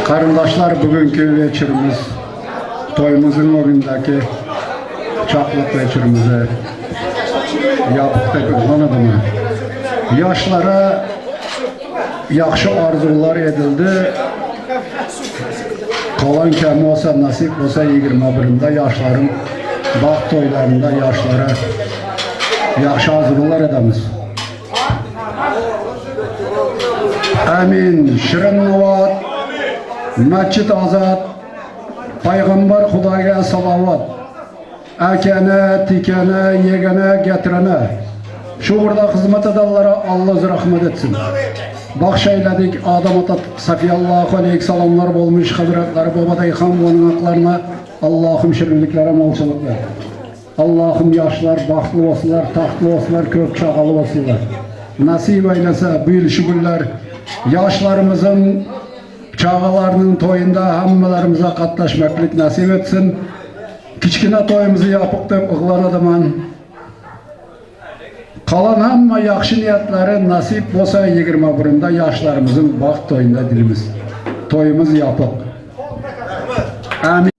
Kardeşler, bugünkü veçirimiz, toyumuzun o gündeki çaklık veçirimizi yapıp da kutlanıdı mı? Yaşlara yaxşı arzular edildi. Kalan kemi olsa, nasip olsa 21'inde yaşların baxt toylarında yaşlara yaxşı arzular edemiz. Amin. Şirin Nuvat, Mescid Azad, Peygamber Xudayga salavat, ekene, tikene, yegene, getirene, şuurda hizmet edenlere Allah rahmet etsin. Bakşeyledik Adam Ata Safiyallahu aleyhi selamlar olmuş hazretleri babaday hamvanın haklarına Allah'ım şirinliklere molçalık ver. Allah'ım yaşlar, baxtlı olsunlar, taxtlı olsunlar, kök çağalı olsunlar. Nasip eylese bu ilişkiler yaşlarımızın çağalarının toyunda hammalarımıza katlaşmaklık nasip etsin. Kiçkine toyumuzu yapıp da ıqlanadıman. Kalan hamma yaxşı niyetleri nasip olsa 21'inde yaşlarımızın baxt toyunda dilimiz. Toyumuz yapıp. Amin.